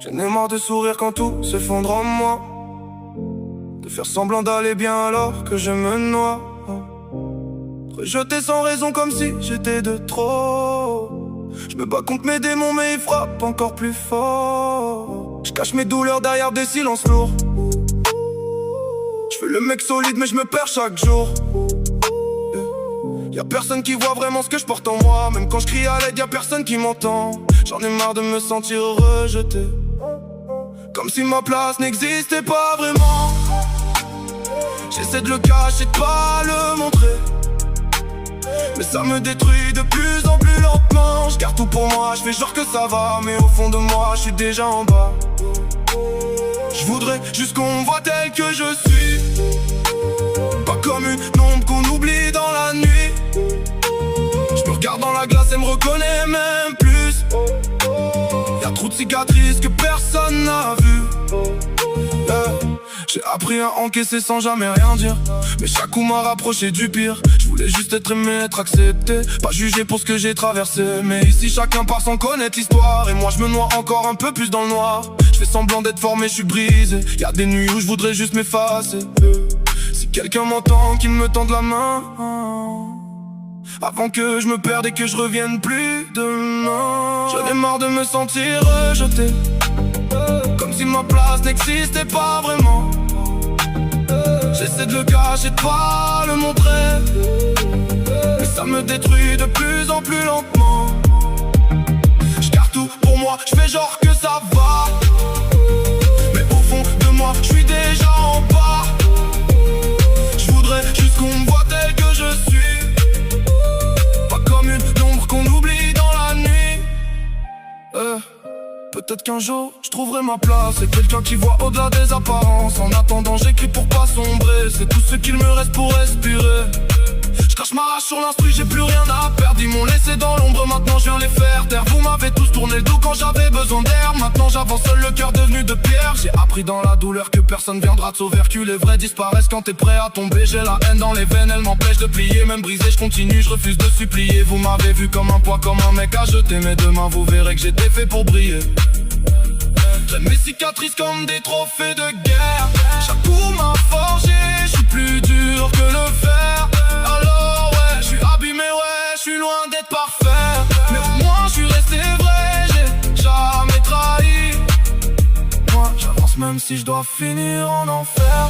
J'en ai marre de sourire quand tout s'effondre en moi, de faire semblant d'aller bien alors que je me noie, rejeter sans raison comme si j'étais de trop. Je me bats contre mes démons mais ils frappent encore plus fort. Je cache mes douleurs derrière des silences lourds. Je fais le mec solide mais je me perds chaque jour. Y'a personne qui voit vraiment ce que je porte en moi. Même quand je crie à l'aide y'a personne qui m'entend. J'en ai marre de me sentir rejeté, comme si ma place n'existait pas vraiment. J'essaie de le cacher, de pas le montrer, mais ça me détruit de plus en plus lentement. Je garde tout pour moi, je fais genre que ça va, mais au fond de moi je suis déjà en bas. Je voudrais juste qu'on me voit tel que je suis, pas comme une ombre qu'on oublie dans la nuit. Je me regarde dans la glace et me reconnais même plus. Y'a trop de cicatrices que personne n'a vues. J'ai appris à encaisser sans jamais rien dire, mais chaque coup m'a rapproché du pire. Je voulais juste être aimé, être accepté, pas jugé pour ce que j'ai traversé. Mais ici chacun part sans connaître l'histoire, et moi je me noie encore un peu plus dans le noir. Je fais semblant d'être fort mais je suis brisé. Y'a des nuits où je voudrais juste m'effacer. Si quelqu'un m'entend, qu'il me tende la main, avant que je me perde et que je revienne plus demain. J'en ai marre de me sentir rejeté, comme si ma place n'existait pas vraiment. J'essaie de le cacher, de pas le montrer, mais ça me détruit de plus en plus lentement. Je garde tout pour moi, je fais genre que ça va, mais au fond de moi je suis déjà en bas. Je voudrais juste qu'on me voit tel que je suis, pas comme une ombre qu'on oublie dans la nuit. Peut-être qu'un jour je trouverai ma place, c'est quelqu'un qui voit au-delà des apparences. En attendant j'écris pour pas sombrer, c'est tout ce qu'il me reste pour respirer. Je crache ma rage sur l'instru, j'ai plus rien à perdre. Ils m'ont laissé dans l'ombre, maintenant je viens les faire taire. Vous m'avez tous tourné le dos quand j'avais besoin d'air. Maintenant j'avance seul, le cœur devenu de pierre. J'ai appris dans la douleur que personne viendra te sauver, que les vrais disparaissent quand t'es prêt à tomber. J'ai la haine dans les veines, elle m'empêche de plier. Même brisé, je continue, je refuse de supplier. Vous m'avez vu comme un poids, comme un mec à jeter, mais demain vous verrez que j'étais fait pour briller. J'aime mes cicatrices comme des trophées de guerre. Chaque coup m'a forgé, je suis plus dur que le fer. Alors ouais, je suis abîmé, ouais, je suis loin d'être parfait, mais au moins je suis resté vrai, j'ai jamais trahi. Moi j'avance même si je dois finir en enfer.